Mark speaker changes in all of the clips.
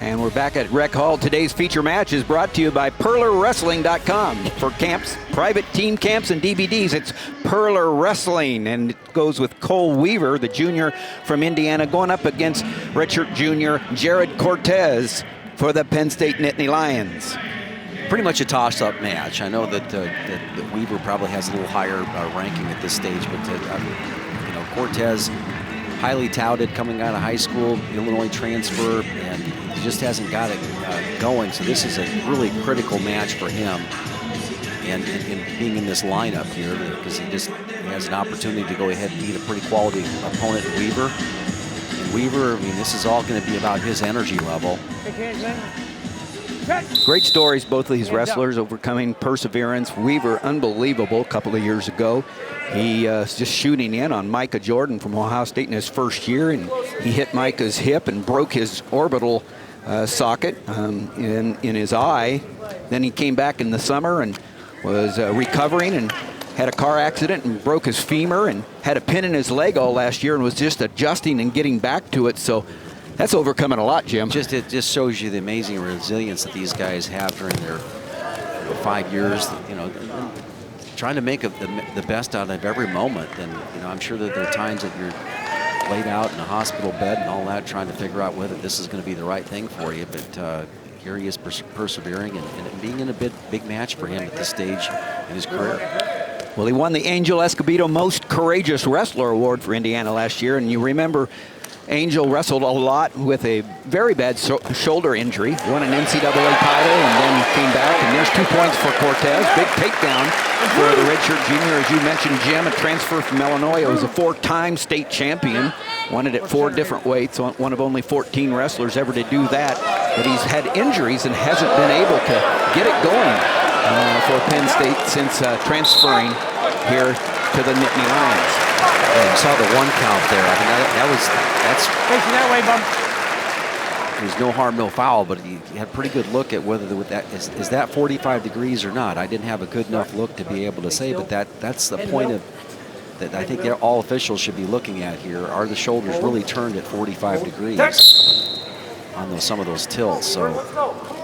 Speaker 1: And we're back at Rec Hall. Today's feature match is brought to you by PerlerWrestling.com. For camps, private team camps, and DVDs, it's Perler Wrestling. And it goes with Cole Weaver, the junior from Indiana, going up against redshirt junior Jered Cortez for the Penn State Nittany Lions.
Speaker 2: Pretty much a toss-up match. I know that Weaver probably has a little higher ranking at this stage, but Cortez, highly touted coming out of high school, Illinois transfer, and he just hasn't got it going. So this is a really critical match for him, and being in this lineup here, because he has an opportunity to go ahead and beat a pretty quality opponent, Weaver. And Weaver, I mean, this is all going to be about his energy level.
Speaker 1: Great stories, both of these wrestlers overcoming perseverance. Weaver, unbelievable, a couple of years ago. He was just shooting in on Micah Jordan from Ohio State in his first year, and he hit Micah's hip and broke his orbital socket in his eye. Then he came back in the summer and was recovering and had a car accident and broke his femur and had a pin in his leg all last year and was just adjusting and getting back to it. So that's overcoming a lot, Jim.
Speaker 2: It just shows you the amazing resilience that these guys have during their 5 years. Trying to make the best out of every moment. And I'm sure that there are times that you're laid out in a hospital bed and all that, trying to figure out whether this is going to be the right thing for you. But here he is persevering and being in a big match for him at this stage in his career.
Speaker 1: Well, he won the Angel Escobedo Most Courageous Wrestler Award for Indiana last year, and you remember Angel wrestled a lot with a very bad shoulder injury, won an NCAA title, and then came back. And there's 2 points for Cortez. Big takedown for the redshirt junior. As you mentioned, Jim, a transfer from Illinois. He was a 4-time state champion. Won it at 4 different weights, one of only 14 wrestlers ever to do that. But he's had injuries and hasn't been able to get it going for Penn State since transferring here to the Nittany Lions.
Speaker 2: Yeah, you saw the 1 count there. I mean, that's
Speaker 3: facing that way, bub.
Speaker 2: There's no harm, no foul, but he had a pretty good look at whether is that 45 degrees or not. I didn't have a good enough look to be able to say, but that's the point of that I think all officials should be looking at here. Are the shoulders really turned at 45 degrees on some of those tilts? So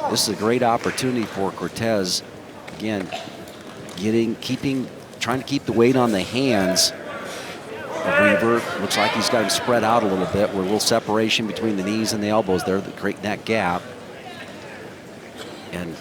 Speaker 2: this is a great opportunity for Cortez. Again, trying to keep the weight on the hands of Weaver. Looks like he's got him spread out a little bit, with a little separation between the knees and the elbows there that create that gap. And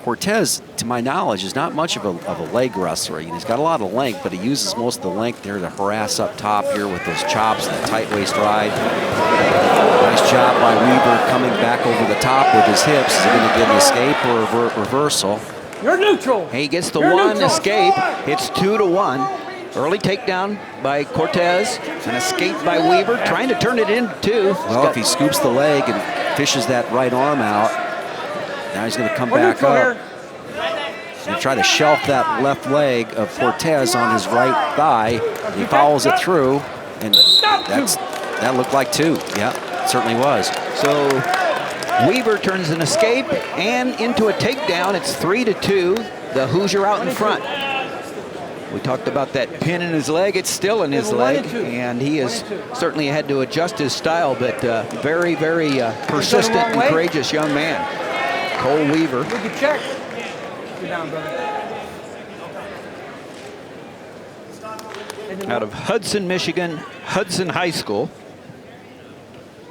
Speaker 2: Cortez, to my knowledge, is not much of a leg wrestler. He's got a lot of length, but he uses most of the length there to harass up top here with those chops and the tight waist ride. Nice job by Weaver coming back over the top with his hips. Is he going to get an escape or a reversal?
Speaker 3: You're neutral.
Speaker 1: He gets the one escape. It's 2-1. Early takedown by Cortez, an escape by Weaver, trying to turn it into 2.
Speaker 2: Well, if he scoops the leg and fishes that right arm out, now he's going to come back up and try to shelf that left leg of Cortez on his right thigh. He follows it through, and that looked like 2. Yeah, it certainly was.
Speaker 1: So Weaver turns an escape and into a takedown. It's 3-2. The Hoosier out in front. We talked about that pin in his leg. It's still in his leg, and he has certainly had to adjust his style, but very, very persistent and courageous young man. Cole Weaver.
Speaker 3: Good check. Get down, brother.
Speaker 1: Out of Hudson, Michigan, Hudson High School.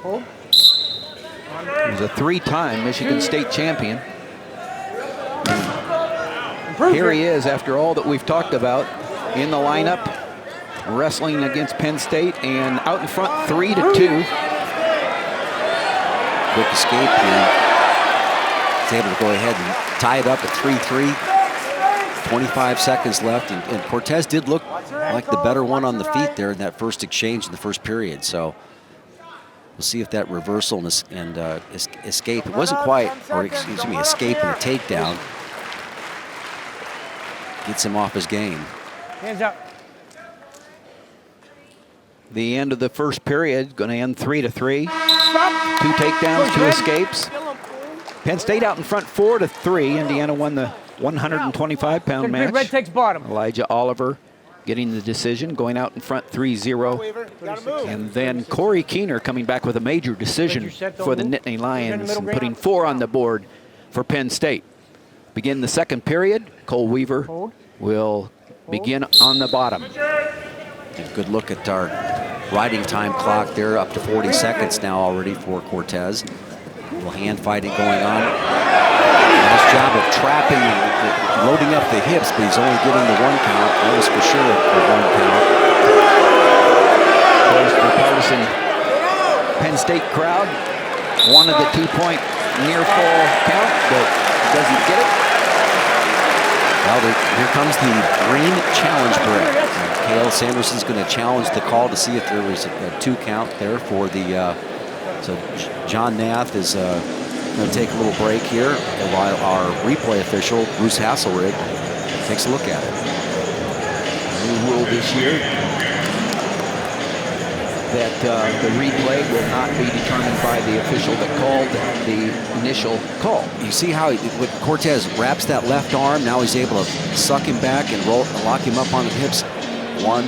Speaker 3: Hold.
Speaker 1: He was a 3-time Michigan State champion. Here he is, after all that we've talked about, in the lineup, wrestling against Penn State, and out in front, 3-2.
Speaker 2: Quick escape here. He's able to go ahead and tie it up at 3-3. 25 seconds left, and Cortez did look like the better one on the feet there in that first exchange in the first period. So we'll see if that reversal and escape, it wasn't quite, or excuse me, escape and a takedown, gets him off his game.
Speaker 3: Hands up.
Speaker 1: The end of the first period, going to end 3-3. 2 takedowns, 2 escapes. Penn State out in front 4-3. Indiana won the 125-pound match.
Speaker 3: Red takes bottom.
Speaker 1: Elijah Oliver getting the decision, going out in front 3-0.
Speaker 3: Gotta move.
Speaker 1: And then Corey Keener coming back with a major decision for the Nittany Lions and putting 4 on the board for Penn State. Begin the second period. Cole Weaver will begin on the bottom.
Speaker 2: A good look at our riding time clock there, up to 40 seconds now already for Cortez. A little hand fighting going on. Nice job of trapping and loading up the hips, but he's only getting the 1 count. That was for sure a 1 count.
Speaker 1: Of course, the partisan Penn State crowd wanted the 2-point near full count, but doesn't get it.
Speaker 2: Well, here comes the green challenge break. Cale Sanderson's going to challenge the call to see if there was a 2 count there for the. So John Nath is going to take a little break here while our replay official, Bruce Hasselrig, takes a look at it.
Speaker 1: New rule this year that the replay will not be determined by the official that called the initial call.
Speaker 2: You see how when Cortez wraps that left arm, now he's able to suck him back and lock him up on the hips. 1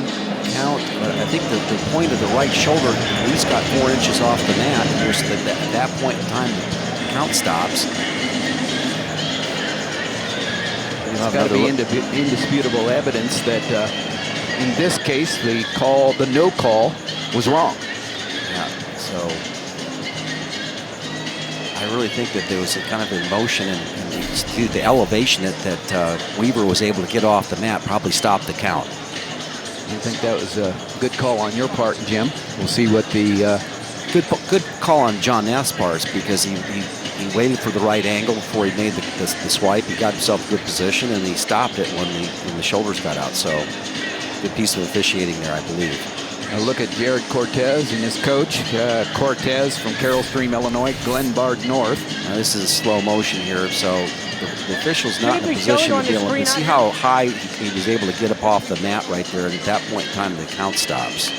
Speaker 2: count, but I think the point of the right shoulder at least got 4 inches off the mat. There's at that point in time, the count stops.
Speaker 1: It's got to be indisputable evidence that in this case, the no call was wrong.
Speaker 2: Yeah, so I really think that there was a kind of emotion and the elevation that Weaver was able to get off the mat probably stopped the count.
Speaker 1: I think that was a good call on your part, Jim. We'll see what the
Speaker 2: good call on John Nath's part, because he waited for the right angle before he made the swipe. He got himself a good position and he stopped it when the shoulders got out. So good piece of officiating there, I believe.
Speaker 1: A look at Jered Cortez and his coach. Cortez from Carroll Stream, Illinois, Glenbard North.
Speaker 2: Now this is slow motion here, so the official's not in a position to be able to see how high he was able to get up off the mat right there, and at that point in time the count stops.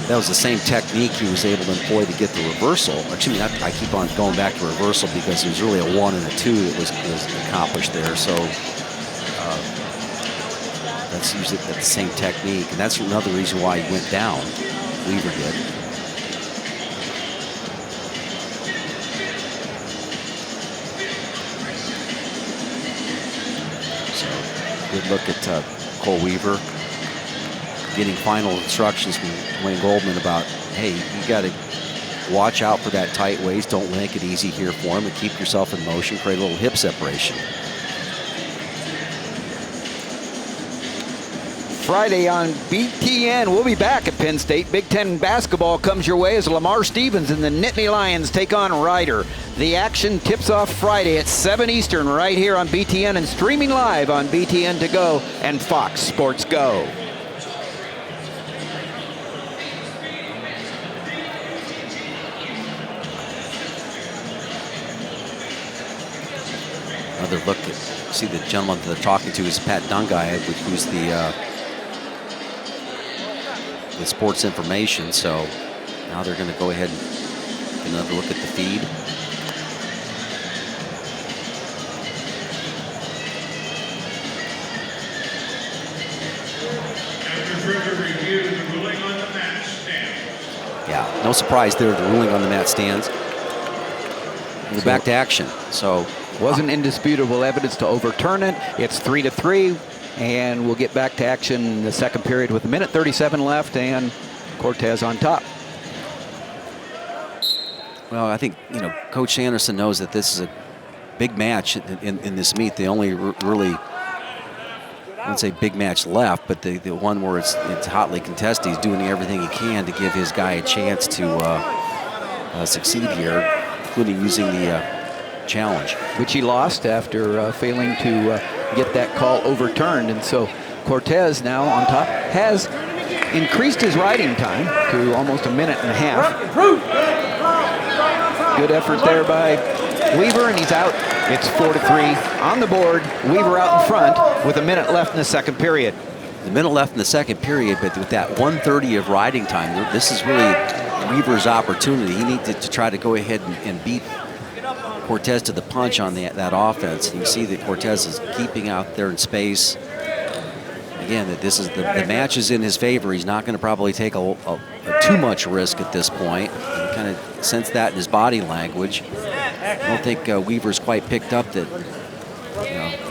Speaker 2: That was the same technique he was able to employ to get the reversal. Actually, I keep on going back to reversal because it was really a 1 and a 2 that was accomplished there. So that's usually the same technique, and that's another reason why he went down. Weaver did. So good look at Cole Weaver getting final instructions from Wayne Goldman about, hey, you got to watch out for that tight waist. Don't make it easy here for him, and keep yourself in motion. Create a little hip separation.
Speaker 1: Friday on BTN. We'll be back at Penn State. Big Ten basketball comes your way as Lamar Stevens and the Nittany Lions take on Ryder. The action tips off Friday at 7 Eastern right here on BTN and streaming live on BTN To Go and Fox Sports Go.
Speaker 2: Another look at, see the gentleman that they're talking to is Pat Dungai, who's the sports information. So now they're going to go ahead and get another look at the feed. Yeah, no surprise there, the ruling on the mat stands. We're back to action. So
Speaker 1: wasn't indisputable evidence to overturn it. It's 3-3. And we'll get back to action in the second period with 1:37 left and Cortez on top.
Speaker 2: Well, I think, Coach Sanderson knows that this is a big match in this meet. The only really, I wouldn't say big match left, but the one where it's hotly contested. He's doing everything he can to give his guy a chance to succeed here, including using the challenge.
Speaker 1: Which he lost after failing to get that call overturned. And so Cortez now on top has increased his riding time to almost 1.5 minutes. Good effort there by Weaver, and he's out. It's 4-3 on the board. Weaver out in front with 1 minute left in the second period.
Speaker 2: The minute left in the second period, but with that 1:30 of riding time, this is really Weaver's opportunity. He needs to try to go ahead and beat Cortez to the punch on that offense. And you see that Cortez is keeping out there in space, again, that this is the match is in his favor. He's not going to probably take a too much risk at this point. You kind of sense that in his body language. I don't think Weaver's quite picked up that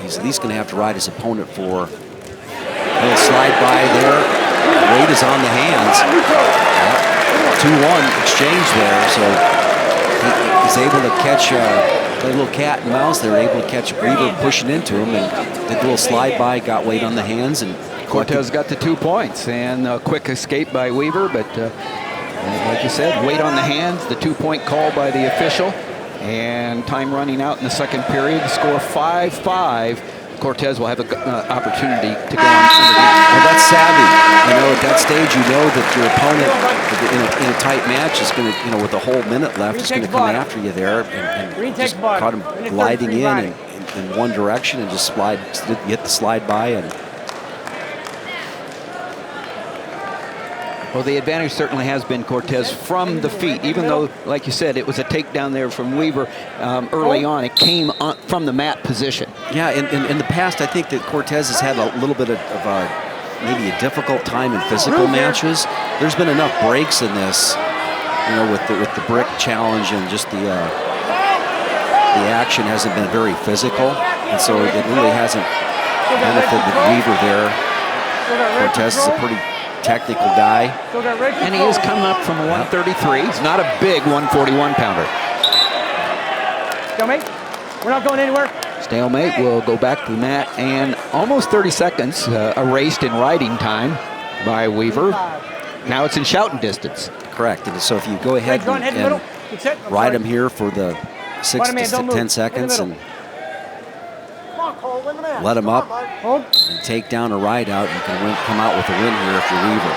Speaker 2: he's at least going to have to ride his opponent for a little slide by there. Weight is on the hands. 2-1 exchange there, so he's able to catch, play a little cat and mouse there, able to catch Weaver pushing into him, and did a little slide by, got weight on the hands, and
Speaker 1: Cortez got the 2 points, and a quick escape by Weaver, but like you said, weight on the hands, the 2-point call by the official, and time running out in the second period. Score 5-5. Cortez will have an opportunity to go on underneath.
Speaker 2: Well, that's savvy. At that stage, you know that your opponent in a tight match is going to, with a whole minute left, is going to come after you there, and just caught him gliding in one direction and just hit the slide by. And
Speaker 1: well, the advantage certainly has been Cortez from the feet, even though, like you said, it was a takedown there from Weaver early on. It came on from the mat position.
Speaker 2: Yeah, in the past, I think that Cortez has had a little bit of maybe a difficult time in physical matches. There's been enough breaks in this, with the brick challenge, and just the action hasn't been very physical, and so it really hasn't benefited Weaver there. Cortez is a pretty technical guy.
Speaker 1: And he is coming up from 133. He's not a big 141-pounder.
Speaker 3: Stalemate. We're not going anywhere.
Speaker 1: Stalemate will go back to the mat, and almost 30 seconds erased in riding time by Weaver. Now it's in shouting distance.
Speaker 2: Correct. And so if you go ahead and ride him here for the 6 to 10 seconds and let him up and take down a ride out, you can come out with a win here if you're Weaver.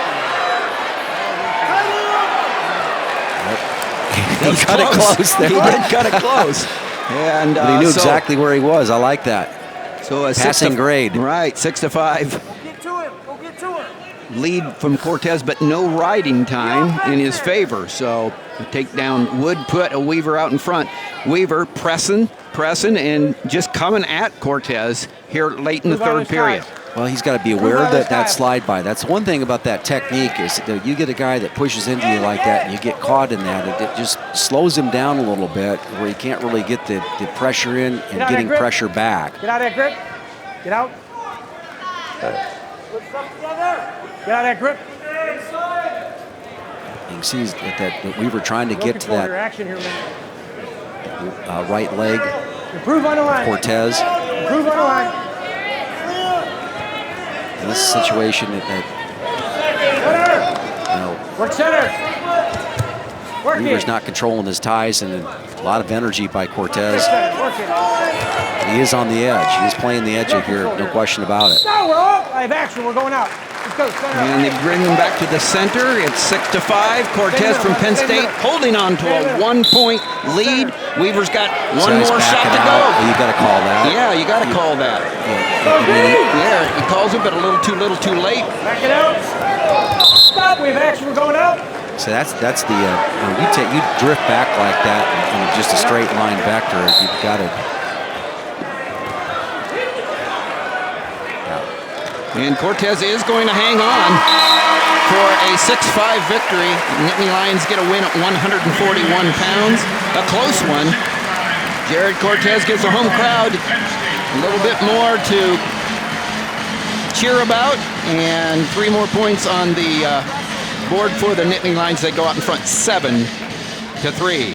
Speaker 2: He cut it close there.
Speaker 1: He did cut it close. And
Speaker 2: but he knew exactly where he was. I like that.
Speaker 1: So a
Speaker 2: passing grade.
Speaker 1: Right, 6-5.
Speaker 3: Get to him. Go get to him.
Speaker 1: Lead from Cortez, but no riding time in his favor. So the takedown would put a Weaver out in front. Weaver pressing, and just coming at Cortez here late in the third period.
Speaker 2: Well, he's got to be aware of that slide by. That's one thing about that technique is that you get a guy that pushes into you like that and you get caught in that. It just slows him down a little bit where you can't really get the pressure in and getting pressure back.
Speaker 3: Get out of that grip. Get out. Get out of that grip.
Speaker 2: You can see that Weaver trying to get to that right leg.
Speaker 3: Improve on the line.
Speaker 2: Cortez.
Speaker 3: Improve on the line.
Speaker 2: In this situation,
Speaker 3: Work center.
Speaker 2: Weaver's not controlling his ties, and a lot of energy by Cortez. He is on the edge. He's playing the edge here, no question about it.
Speaker 3: No, we're off. I have action. We're going out. Let's go.
Speaker 1: And they bring him back to the center. It's 6-5. Cortez from Penn State holding on to a 1-point lead. Weaver's got one more shot to go.
Speaker 2: You got to call that.
Speaker 1: Yeah, you got to call that. Yeah, he calls it, but a little too late.
Speaker 3: Back it out. Stop. We have action. We're going out.
Speaker 2: So that's the you drift back like that in just a straight line vector. You've got to.
Speaker 1: And Cortez is going to hang on for a 6-5 victory. Nittany Lions get a win at 141 pounds. A close one. Jered Cortez gives the home crowd a little bit more to cheer about, and 3 more points on the board for the Nittany Lions. They go out in front 7-3.